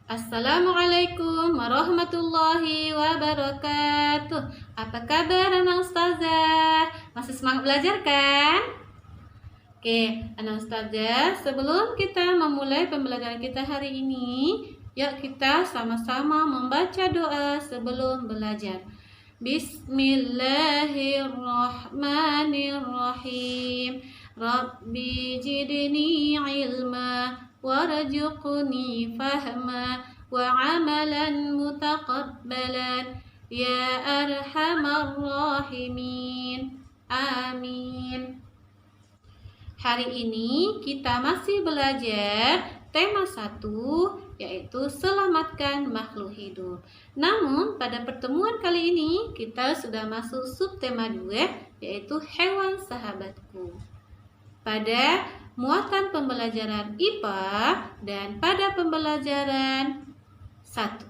Assalamualaikum warahmatullahi wabarakatuh. Apa kabar anak ustazah? Masih semangat belajar kan? Oke, anak ustazah, sebelum kita memulai pembelajaran kita hari ini, yuk kita sama-sama membaca doa sebelum belajar. Bismillahirrahmanirrahim. Rabbi jidni ilma warzuqni fahma wa amalan mutaqabbalan ya arhamar rahimin. Amin. Hari ini kita masih belajar tema 1, yaitu selamatkan makhluk hidup. Namun pada pertemuan kali ini kita sudah masuk subtema 2, yaitu hewan sahabatku. Pada muatan pembelajaran IPA dan pada pembelajaran 1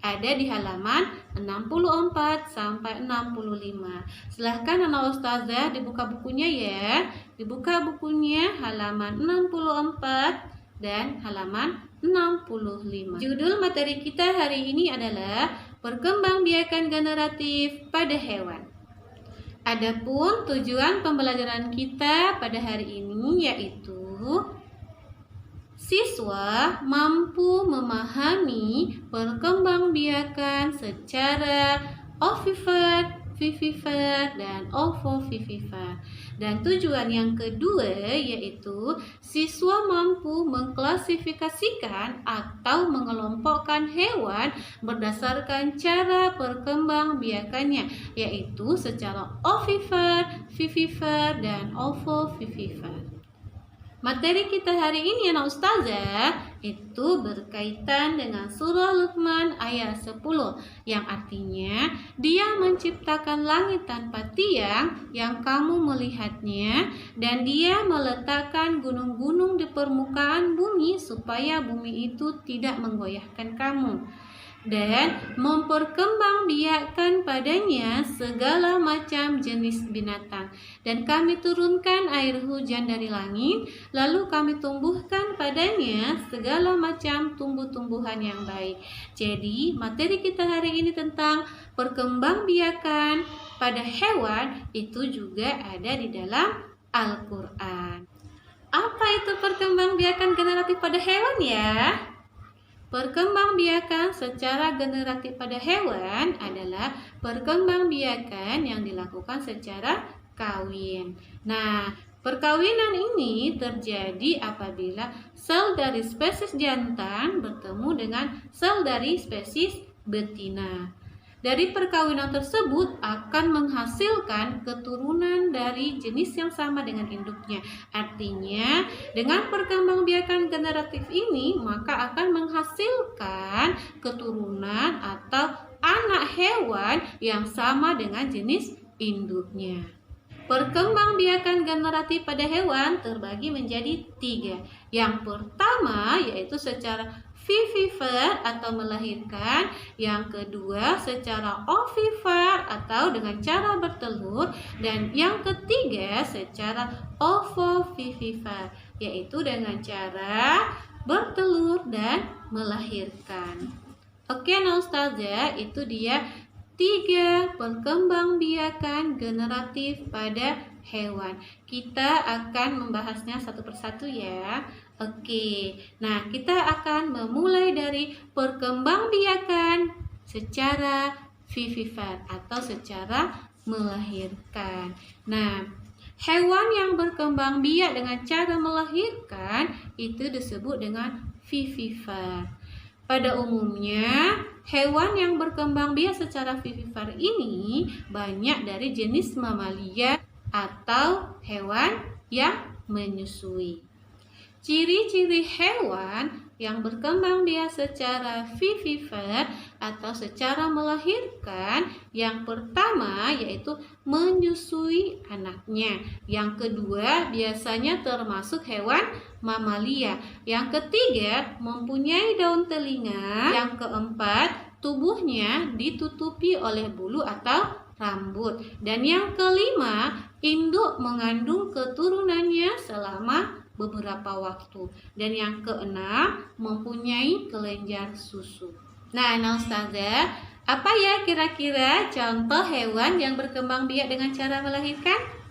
ada di halaman 64 sampai 65. Silahkan anak ustazah dibuka bukunya ya. Dibuka bukunya halaman 64 dan halaman 65. Judul materi kita hari ini adalah perkembangbiakan generatif pada hewan. Adapun tujuan pembelajaran kita pada hari ini yaitu siswa mampu memahami perkembangbiakan secara ovivivier, vivivier, dan ovovivivier. Dan tujuan yang kedua yaitu siswa mampu mengklasifikasikan atau mengelompokkan hewan berdasarkan cara perkembangbiakannya, yaitu secara ovivivier, vivivier, dan ovovivivier. Materi kita hari ini anak ustazah itu berkaitan dengan surah Luqman ayat 10 yang artinya Dia menciptakan langit tanpa tiang yang kamu melihatnya dan Dia meletakkan gunung-gunung di permukaan bumi supaya bumi itu tidak menggoyahkan kamu dan memperkembangbiakkan padanya segala macam jenis binatang. Dan kami turunkan air hujan dari langit, lalu kami tumbuhkan padanya segala macam tumbuh-tumbuhan yang baik. Jadi materi kita hari ini tentang perkembangbiakan pada hewan itu juga ada di dalam Al-Quran. Apa itu perkembangbiakan generatif pada hewan ya? Perkembangbiakan secara generatif pada hewan adalah perkembangbiakan yang dilakukan secara kawin. Nah, perkawinan ini terjadi apabila sel dari spesies jantan bertemu dengan sel dari spesies betina. Dari perkawinan tersebut akan menghasilkan keturunan dari jenis yang sama dengan induknya. Artinya, dengan perkembangbiakan generatif ini maka akan menghasilkan keturunan atau anak hewan yang sama dengan jenis induknya. Perkembangbiakan generatif pada hewan terbagi menjadi 3. Yang pertama yaitu secara vivivier atau melahirkan, yang kedua secara ovivivier atau dengan cara bertelur, dan yang ketiga secara ovovivivier yaitu dengan cara bertelur dan melahirkan. Oke, nah ustazah, itu dia 3 perkembangbiakan generatif pada hewan. Kita akan membahasnya satu persatu ya. Oke, nah kita akan memulai dari perkembangbiakan secara vivivier atau secara melahirkan. Nah, hewan yang berkembang biak dengan cara melahirkan itu disebut dengan vivivier. Pada umumnya, hewan yang berkembang biak secara vivivier ini banyak dari jenis mamalia atau hewan yang menyusui. Ciri-ciri hewan yang berkembang biak secara vivivier atau secara melahirkan, yang pertama yaitu menyusui anaknya. Yang kedua biasanya termasuk hewan mamalia. Yang ketiga mempunyai daun telinga. Yang keempat tubuhnya ditutupi oleh bulu atau rambut. Dan yang kelima induk mengandung keturunannya selama beberapa waktu. Dan yang keenam, mempunyai kelenjar susu. Nah, Ustazah, apa ya kira-kira contoh hewan yang berkembang biak dengan cara melahirkan?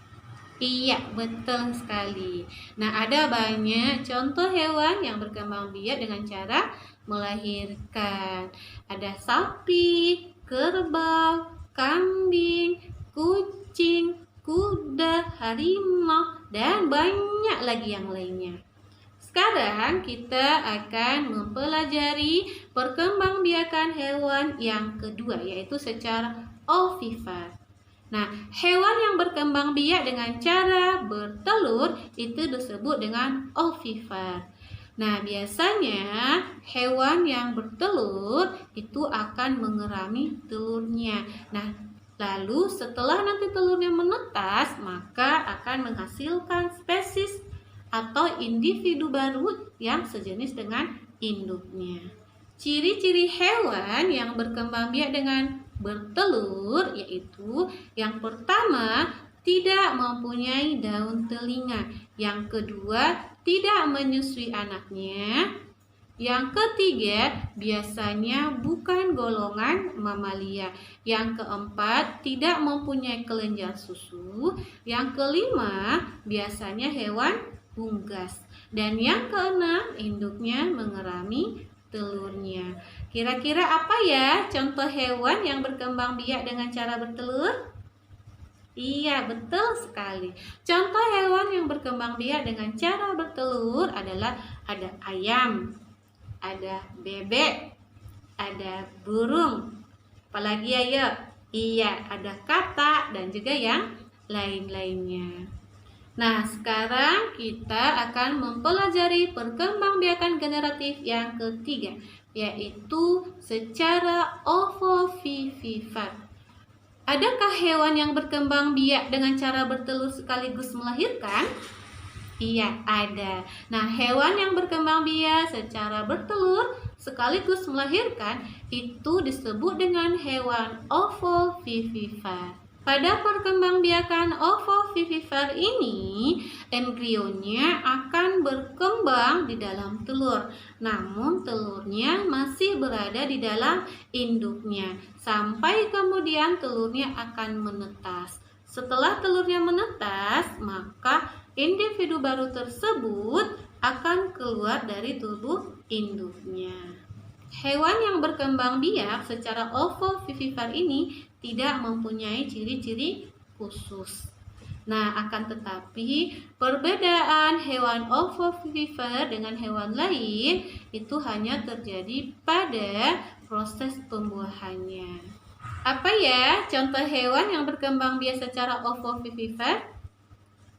Iya, betul sekali. Nah, ada banyak contoh hewan yang berkembang biak dengan cara melahirkan. Ada sapi, kerbau, kambing, kucing, kuda, harimau, dan banyak lagi yang lainnya. Sekarang kita akan mempelajari perkembangbiakan hewan yang kedua, yaitu secara ovipar. Nah, hewan yang berkembang biak dengan cara bertelur itu disebut dengan ovipar. Nah, biasanya hewan yang bertelur itu akan mengerami telurnya. Nah, lalu setelah nanti telurnya menetas, maka akan menghasilkan spesies atau individu baru yang sejenis dengan induknya. Ciri-ciri hewan yang berkembang biak dengan bertelur yaitu yang pertama, tidak mempunyai daun telinga. Yang kedua, tidak menyusui anaknya. Yang ketiga, biasanya bukan golongan mamalia. Yang keempat, tidak mempunyai kelenjar susu. Yang kelima, biasanya hewan unggas. Dan yang keenam, induknya mengerami telurnya. Kira-kira apa ya contoh hewan yang berkembang biak dengan cara bertelur? Iya, betul sekali. Contoh hewan yang berkembang biak dengan cara bertelur adalah ada ayam, ada bebek, ada burung. Apalagi ayo? Iya, ada katak dan juga yang lain-lainnya. Nah, sekarang kita akan mempelajari perkembangbiakan generatif yang ketiga, yaitu secara ovovivipar. Adakah hewan yang berkembang biak dengan cara bertelur sekaligus melahirkan? Iya, ada. Nah, hewan yang berkembang biak secara bertelur sekaligus melahirkan itu disebut dengan hewan ovovivipar. Pada perkembangbiakan ovovivipar ini, embrionya akan berkembang di dalam telur. Namun telurnya masih berada di dalam induknya sampai kemudian telurnya akan menetas. Setelah telurnya menetas, maka individu baru tersebut akan keluar dari tubuh induknya. Hewan yang berkembang biak secara ovovivipar ini tidak mempunyai ciri-ciri khusus. Nah, akan tetapi perbedaan hewan ovovivipar dengan hewan lain itu hanya terjadi pada proses pembuahannya. Apa ya contoh hewan yang berkembang biak secara ovovivipar?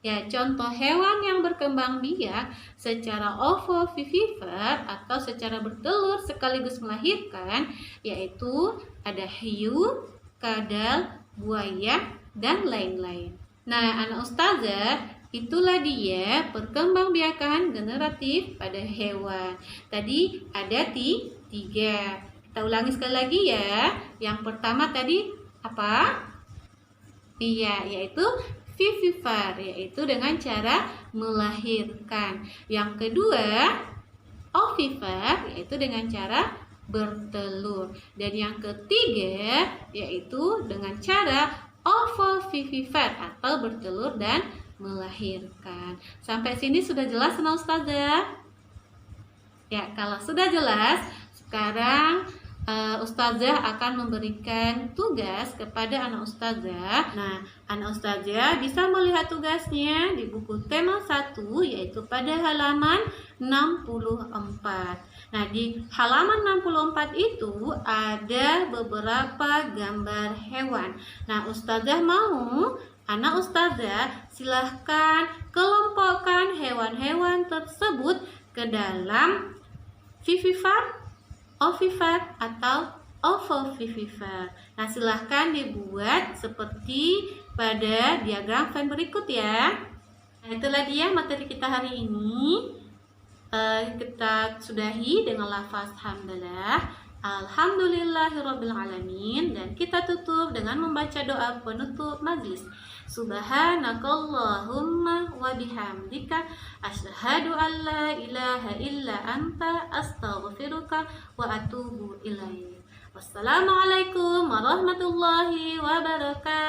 Ya, contoh hewan yang berkembang biak secara ovovivipar atau secara bertelur sekaligus melahirkan yaitu ada hiu, kadal, buaya, dan lain-lain. Nah, anak ustazah, itulah dia perkembangbiakan generatif pada hewan. Tadi ada tiga. Kita ulangi sekali lagi ya. Yang pertama tadi apa? Iya, yaitu vivipar, yaitu dengan cara melahirkan. Yang kedua, ovipar, yaitu dengan cara bertelur. Dan yang ketiga, yaitu dengan cara ovovivipar atau bertelur dan melahirkan. Sampai sini sudah jelas, ustazah? Ya, kalau sudah jelas, sekarang ustazah akan memberikan tugas kepada anak ustazah. Nah, anak ustazah bisa melihat tugasnya di buku tema 1 yaitu pada halaman 64. Nah, di halaman 64 itu ada beberapa gambar hewan. Nah, ustazah mau anak ustazah silahkan kelompokkan hewan-hewan tersebut ke dalam vivipar, ovipar atau ovovivipar. Nah, silahkan dibuat seperti pada diagram Venn berikut ya. Nah, itulah dia materi kita hari ini. Kita sudahi dengan lafaz hamdalah. Alhamdulillahirabbil alamin, dan kita tutup dengan membaca doa penutup majlis. Subhanakallahumma wa bihamdika asyhadu an la ilaha illa anta astaghfiruka wa atubu ilaik. Wassalamualaikum warahmatullahi wabarakatuh.